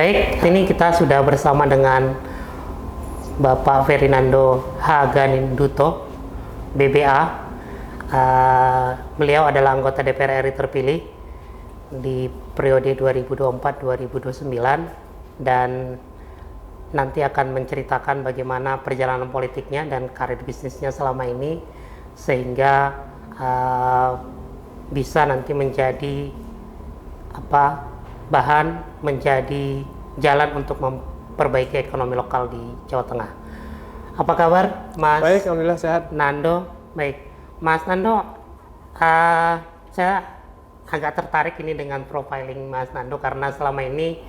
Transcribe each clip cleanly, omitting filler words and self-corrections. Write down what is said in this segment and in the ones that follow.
Baik, ini kita sudah bersama dengan Bapak Ferdinando H. Ganinduto, BBA. Beliau adalah anggota DPR RI terpilih di periode 2024-2029 dan nanti akan menceritakan bagaimana perjalanan politiknya dan karir bisnisnya selama ini sehingga bisa nanti menjadi bahan menjadi jalan untuk memperbaiki ekonomi lokal di Jawa Tengah. Apa kabar, Mas? Baik, alhamdulillah sehat. Nando, baik. Mas Nando, saya agak tertarik ini dengan profiling Mas Nando karena selama ini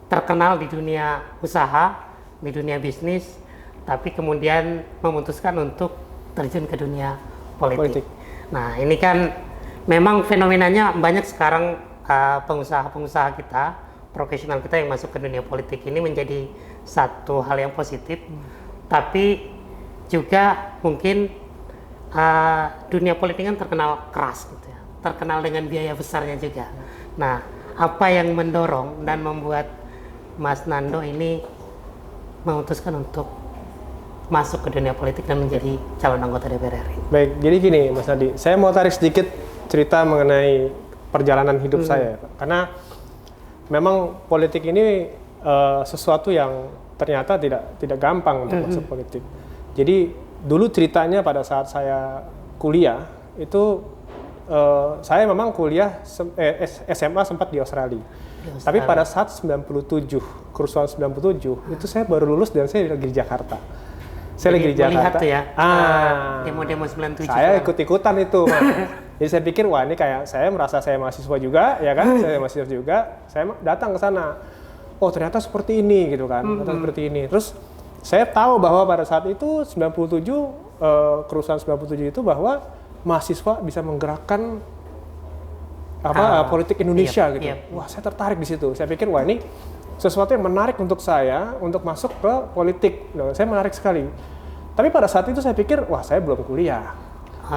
terkenal di dunia usaha, di dunia bisnis, tapi kemudian memutuskan untuk terjun ke dunia politik. Nah, ini kan memang fenomenanya banyak sekarang. Pengusaha-pengusaha kita, profesional kita yang masuk ke dunia politik ini menjadi satu hal yang positif, tapi juga mungkin dunia politik kan terkenal keras gitu ya, terkenal dengan biaya besarnya juga. Nah, apa yang mendorong dan membuat Mas Nando ini memutuskan untuk masuk ke dunia politik dan menjadi calon anggota DPR RI? Baik, jadi gini Mas Nadi, saya mau tarik sedikit cerita mengenai perjalanan hidup saya, karena memang politik ini sesuatu yang ternyata tidak gampang untuk masuk politik. Jadi dulu ceritanya pada saat saya kuliah itu saya memang kuliah SMA sempat di Australia. Tapi pada saat 97, kerusuhan 97 itu saya baru lulus dan saya lagi di Jakarta. Saya lagi di Jakarta. Tuh ya, demo-demo 97. Saya ikut-ikutan itu. Jadi saya pikir, wah ini kayak saya merasa saya mahasiswa juga, ya kan? Saya mahasiswa juga, saya datang ke sana. Oh ternyata seperti ini gitu kan, ternyata seperti ini. Terus saya tahu bahwa pada saat itu 97, kerusuhan 97 itu bahwa mahasiswa bisa menggerakkan politik Indonesia gitu. Wah saya tertarik di situ. Saya pikir, wah ini sesuatu yang menarik untuk saya untuk masuk ke politik. Nah, saya menarik sekali. Tapi pada saat itu saya pikir, wah saya belum kuliah,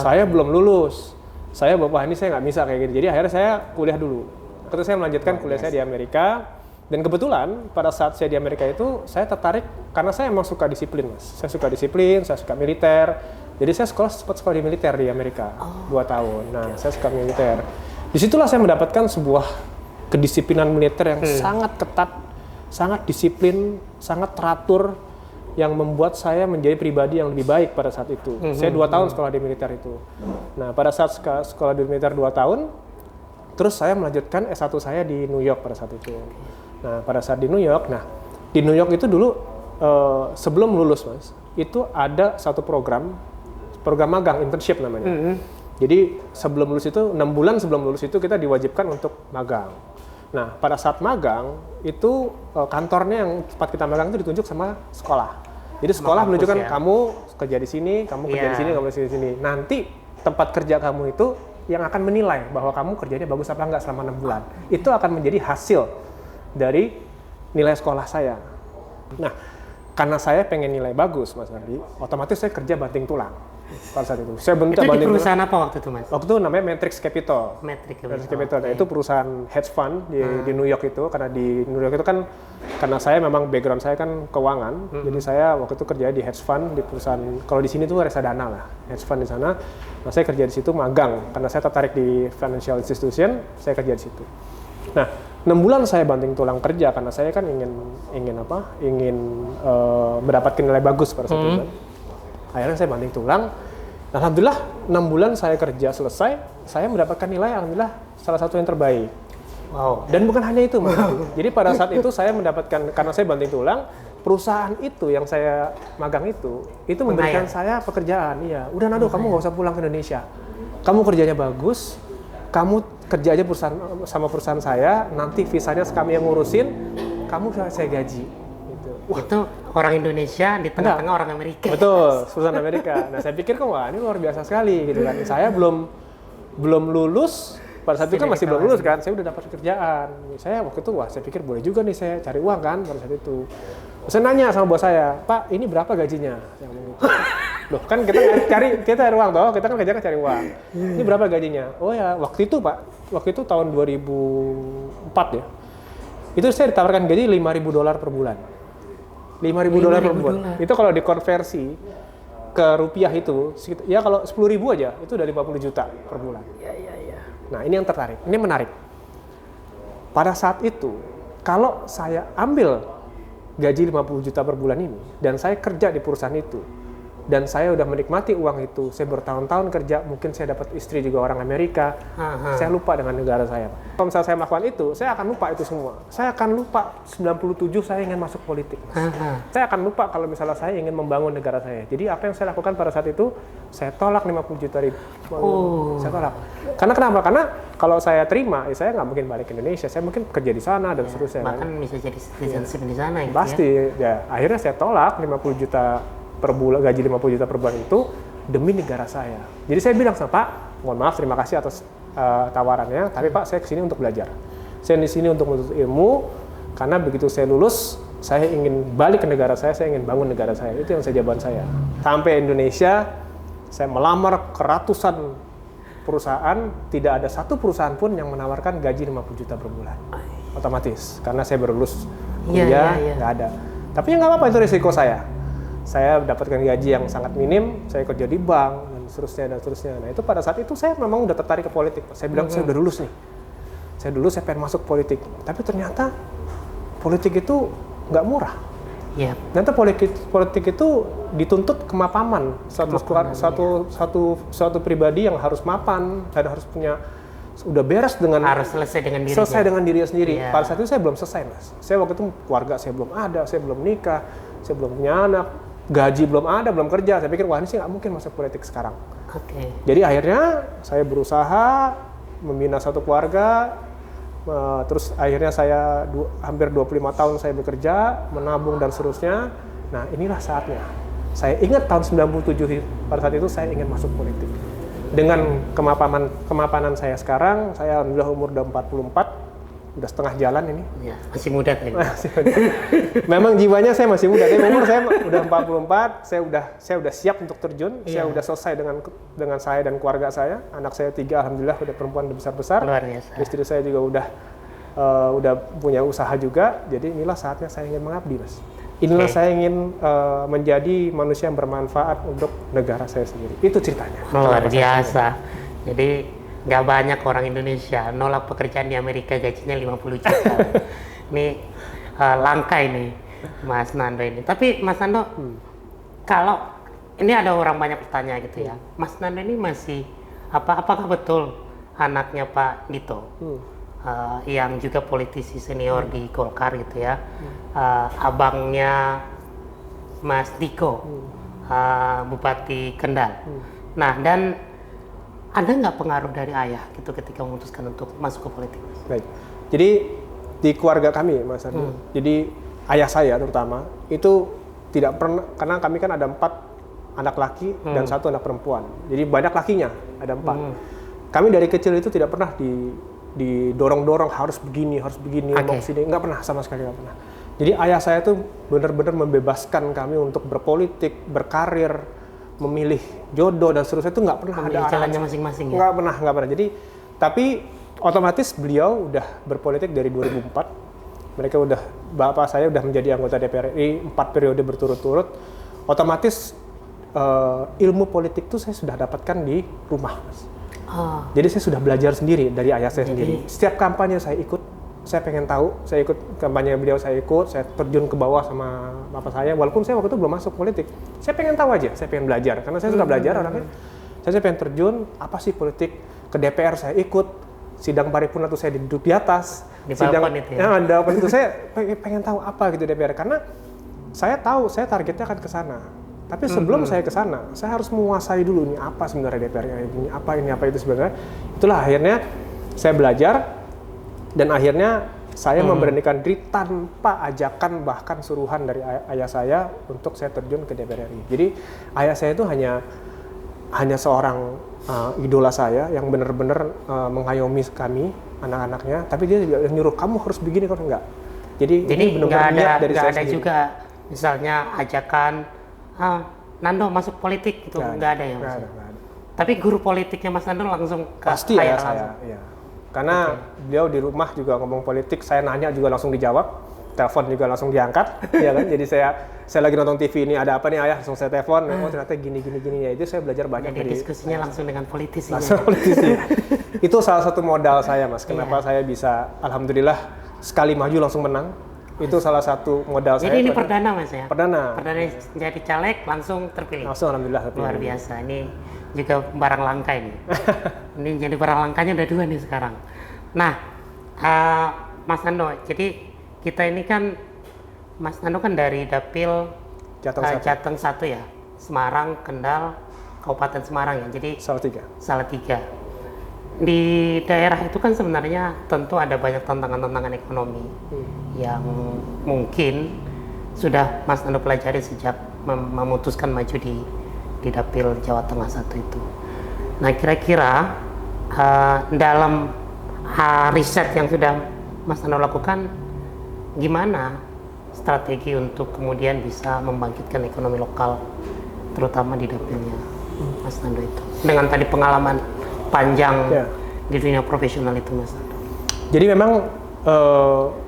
saya belum lulus. Saya bapak ini saya nggak bisa kayak gitu. Jadi akhirnya saya kuliah dulu. Terus saya melanjutkan kuliah saya di Amerika. Dan kebetulan pada saat saya di Amerika itu saya tertarik karena saya emang suka disiplin, Mas. Saya suka disiplin, saya suka militer. Jadi saya sempat sekolah di militer di Amerika 2 tahun. Nah, saya suka militer. Disitulah saya mendapatkan sebuah kedisiplinan militer yang sangat ketat, sangat disiplin, sangat teratur, yang membuat saya menjadi pribadi yang lebih baik pada saat itu. Saya 2 tahun sekolah di militer itu. Nah, pada saat sekolah di militer 2 tahun, terus saya melanjutkan S1 saya di New York pada saat itu. Nah, pada saat di New York itu dulu sebelum lulus, Mas, itu ada satu program magang, internship namanya. Jadi sebelum lulus itu, 6 bulan sebelum lulus itu kita diwajibkan untuk magang. Nah, pada saat magang, itu kantornya yang tempat kita magang itu ditunjuk sama sekolah. Jadi sekolah menunjukkan kamu kerja di sini, kamu kerja di sini, kamu kerja di sini. Nanti tempat kerja kamu itu yang akan menilai bahwa kamu kerjanya bagus apa enggak selama 6 bulan. Itu akan menjadi hasil dari nilai sekolah saya. Nah, karena saya pengen nilai bagus, Mas Ardi, otomatis saya kerja banting tulang. Pada saat itu, saya bentuk di perusahaan apa waktu itu, Mas? Waktu itu namanya Matrix Capital. Matrix Capital. Nah, itu perusahaan hedge fund di New York itu. Karena di New York itu kan, karena saya memang background saya kan keuangan, jadi saya waktu itu kerja di hedge fund di perusahaan. Kalau di sini tuh reksadana lah, hedge fund di sana. Nah, saya kerja di situ magang karena saya tertarik di financial institution, saya kerja di situ. Nah, 6 bulan saya banting tulang kerja karena saya kan ingin mendapatkan nilai bagus pada saat itu. Akhirnya saya banting tulang. Alhamdulillah 6 bulan saya kerja selesai, saya mendapatkan nilai alhamdulillah salah satu yang terbaik. Wow. Dan bukan hanya itu, Mas. Jadi pada saat itu saya mendapatkan, karena saya banting tulang, perusahaan itu yang saya magang itu memberikan saya pekerjaan. Iya, udah Nado, kamu nggak usah pulang ke Indonesia. Kamu kerjanya bagus, kamu kerja aja sama perusahaan saya, nanti visanya kami yang ngurusin, kamu saya gaji. Itu orang Indonesia di tengah-tengah orang Amerika. Betul, perusahaan Amerika. Nah, saya pikir wah ini luar biasa sekali gitu kan. Saya belum lulus, pada saat itu kan masih belum lulus kan. Saya udah dapat pekerjaan. Saya waktu itu saya pikir boleh juga nih saya cari uang kan pada saat itu. Saya nanya sama bos saya, "Pak, ini berapa gajinya?" Saya ngomong gitu. Loh, kan kita cari uang toh, kita kan kerja kan cari uang. Ini berapa gajinya? Oh ya, waktu itu Pak, waktu itu tahun 2004 ya. Itu saya ditawarkan gaji $5.000 per bulan. $5.000 per bulan. Itu kalau dikonversi ke rupiah itu, ya kalau 10.000 aja, itu udah 50 juta per bulan. Iya. Nah, ini yang tertarik. Ini menarik. Pada saat itu, kalau saya ambil gaji 50 juta per bulan ini, dan saya kerja di perusahaan itu, dan saya udah menikmati uang itu, saya bertahun-tahun kerja, mungkin saya dapat istri juga orang Amerika, saya lupa dengan negara saya. Kalau misalnya saya melakukan itu, saya akan lupa itu semua. Saya akan lupa 97 saya ingin masuk politik. Saya akan lupa kalau misalnya saya ingin membangun negara saya. Jadi apa yang saya lakukan pada saat itu, saya tolak 50 juta ribu. Saya tolak. Karena kenapa? Karena kalau saya terima, saya nggak mungkin balik ke Indonesia. Saya mungkin kerja di sana dan seterusnya. Bahkan bisa jadi citizenship di sana. Pasti. Ya, akhirnya saya tolak 50 juta per bulan, gaji 50 juta per bulan itu demi negara saya. Jadi saya bilang sama Pak, mohon maaf, terima kasih atas tawarannya, tapi Pak, saya kesini untuk belajar. Saya di sini untuk menuntut ilmu, karena begitu saya lulus, saya ingin balik ke negara saya ingin bangun negara saya. Itu yang jawaban saya. Sampai Indonesia, saya melamar ke ratusan perusahaan, tidak ada satu perusahaan pun yang menawarkan gaji 50 juta per bulan. Otomatis, karena saya baru lulus kuliah, nggak ada. Tapi ya nggak apa-apa, itu risiko saya. Saya dapatkan gaji yang sangat minim, saya kerja di bank, dan seterusnya. Nah, itu pada saat itu saya memang udah tertarik ke politik. Saya bilang, saya udah lulus nih. Saya pengen masuk politik. Tapi ternyata politik itu nggak murah. Ternyata politik itu dituntut kemapanan. Suatu pribadi yang harus mapan, dan harus punya, udah beres dengan, harus selesai dengan dirinya sendiri. Pada saat itu saya belum selesai, Mas. Saya waktu itu keluarga saya belum ada, saya belum nikah, saya belum punya anak, gaji belum ada, belum kerja. Saya pikir, wah ini sih nggak mungkin masuk politik sekarang. Jadi akhirnya saya berusaha membina satu keluarga, terus akhirnya saya hampir 25 tahun saya bekerja, menabung dan seterusnya. Nah, inilah saatnya. Saya ingat tahun 97, pada saat itu saya ingin masuk politik. Dengan kemapanan saya sekarang, saya alhamdulillah umur udah 44, udah setengah jalan ini. Masih muda kan? Memang jiwanya saya masih muda, tapi umur saya udah 44, saya udah siap untuk terjun, saya udah selesai dengan saya dan keluarga saya. Anak saya 3, alhamdulillah udah perempuan, udah besar-besar. Luar biasa. Istri saya juga udah punya usaha juga. Jadi inilah saatnya saya ingin mengabdi, Mas. Inilah saya ingin menjadi manusia yang bermanfaat untuk negara saya sendiri. Itu ceritanya. Luar biasa. Jadi nggak banyak orang Indonesia nolak pekerjaan di Amerika gajinya 50 juta. Ini langka ini, Mas Nando ini. Tapi Mas Nando, kalau ini ada orang banyak bertanya gitu ya, Mas Nando ini masih apakah betul anaknya Pak Dito, yang juga politisi senior di Golkar gitu ya, abangnya Mas Diko, Bupati Kendal. Nah, dan ada nggak pengaruh dari ayah gitu ketika memutuskan untuk masuk ke politik? Baik. Jadi di keluarga kami, Mas Ardi, jadi ayah saya terutama itu tidak pernah, karena kami kan ada 4 anak laki dan 1 anak perempuan. Jadi banyak lakinya, ada 4. Kami dari kecil itu tidak pernah didorong-dorong harus begini, mau kesini, nggak pernah, sama sekali nggak pernah. Jadi ayah saya tuh benar-benar membebaskan kami untuk berpolitik, berkarir, memilih jodoh dan seterusnya, itu nggak pernah ada jalannya masing-masing ya? Nggak pernah. Jadi, tapi otomatis beliau udah berpolitik dari 2004. Bapak saya udah menjadi anggota DPR RI 4 periode berturut-turut. Otomatis ilmu politik itu saya sudah dapatkan di rumah, Mas. Jadi saya sudah belajar sendiri dari ayah saya sendiri. Setiap kampanye saya ikut. Saya pengen tahu, saya ikut kampanye beliau, saya terjun ke bawah sama bapak saya, walaupun saya waktu itu belum masuk politik. Saya pengen tahu aja, saya pengen belajar, karena saya suka belajar orangnya. Saya pengen terjun, apa sih politik, ke DPR saya ikut, sidang paripurna tuh saya duduk di atas. Di balkon itu ya? Di balkon itu saya pengen tahu apa gitu DPR, karena saya tahu, saya targetnya akan ke sana. Tapi sebelum saya ke sana, saya harus menguasai dulu nih apa sebenarnya DPR, ini apa itu sebenarnya. Itulah akhirnya saya belajar. Dan akhirnya saya memberanikan diri tanpa ajakan bahkan suruhan dari ayah saya untuk saya terjun ke DPR RI. Jadi ayah saya itu hanya seorang idola saya yang benar-benar mengayomi kami anak-anaknya. Tapi dia juga nyuruh kamu harus begini, kalau enggak. Jadi benar-benar niat dari saya sendiri. Juga misalnya ajakan Nando masuk politik gitu, nggak ada ya Mas? Nggak ada. Tapi guru politiknya Mas Nando langsung ke pasti ayah saya. Iya. Karena beliau di rumah juga ngomong politik, saya nanya juga langsung dijawab, telepon juga langsung diangkat, ya kan? Jadi saya lagi nonton TV ini ada apa nih ayah, langsung saya telepon, oh ternyata gini ya, itu saya belajar banyak. Jadi diskusinya langsung dengan politisi. Langsung politisi. Itu salah satu modal saya Mas, kenapa saya bisa alhamdulillah sekali maju langsung menang. Itu salah satu modal saya. Jadi ini perdana Mas ya? Perdana jadi caleg langsung terpilih? Langsung alhamdulillah terpilih. Luar biasa, ini juga barang langka ini. Ini jadi barang langkanya udah 2 nih sekarang. Nah, Mas Nando, jadi kita ini kan, Mas Nando kan dari Dapil Jateng 1 ya, Semarang, Kendal, Kabupaten Semarang ya, jadi Salatiga. Di daerah itu kan sebenarnya tentu ada banyak tantangan-tantangan ekonomi yang mungkin sudah Mas Nando pelajari sejak memutuskan maju di Dapil Jawa Tengah 1 itu. Nah, kira-kira dalam riset yang sudah Mas Nando lakukan, gimana strategi untuk kemudian bisa membangkitkan ekonomi lokal, terutama di dapilnya Mas Nando itu, dengan tadi pengalaman panjang di dunia profesional itu Mas Nando? Jadi memang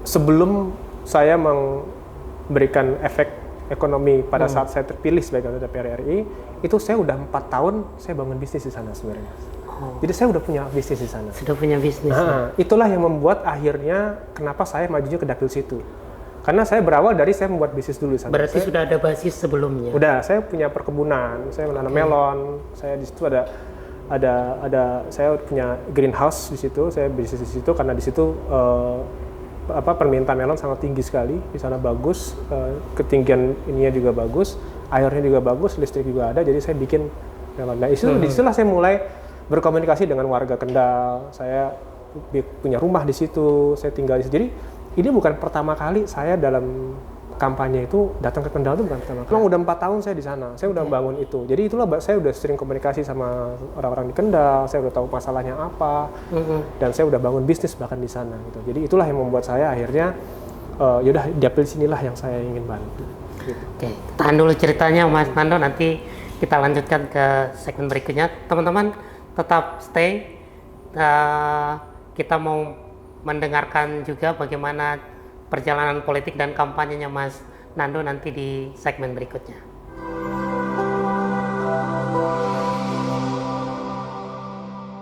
sebelum saya memberikan efek ekonomi pada saat saya terpilih sebagai anggota DPR RI, itu saya udah 4 tahun saya bangun bisnis di sana sebenarnya. Jadi saya udah punya bisnis di sana. Sudah punya bisnis. Nah, itulah yang membuat akhirnya kenapa saya majunya ke dapil situ. Karena saya berawal dari saya membuat bisnis dulu di sana. Berarti sudah ada basis sebelumnya. Udah, saya punya perkebunan, saya menanam melon, saya di situ ada saya punya greenhouse di situ, saya bisnis di situ karena di situ permintaan melon sangat tinggi sekali, di sana bagus, ketinggian ininya juga bagus, airnya juga bagus, listrik juga ada, jadi saya bikin melon. Nah, disitulah saya mulai berkomunikasi dengan warga Kendal, saya punya rumah di situ, saya tinggal di situ. Jadi ini bukan pertama kali saya dalam kampanye itu datang ke Kendal, itu bukan pertama kali. Memang udah 4 tahun saya di sana, saya udah bangun itu. Jadi itulah saya udah sering komunikasi sama orang-orang di Kendal, saya udah tahu masalahnya apa, dan saya udah bangun bisnis bahkan di sana. Gitu. Jadi itulah yang membuat saya akhirnya, yaudah dapil sinilah yang saya ingin bantu. Gitu. Oke, tahan dulu ceritanya Mas Nando, nanti kita lanjutkan ke segmen berikutnya. Teman-teman tetap stay, kita mau mendengarkan juga bagaimana perjalanan politik dan kampanyenya Mas Nando nanti di segmen berikutnya.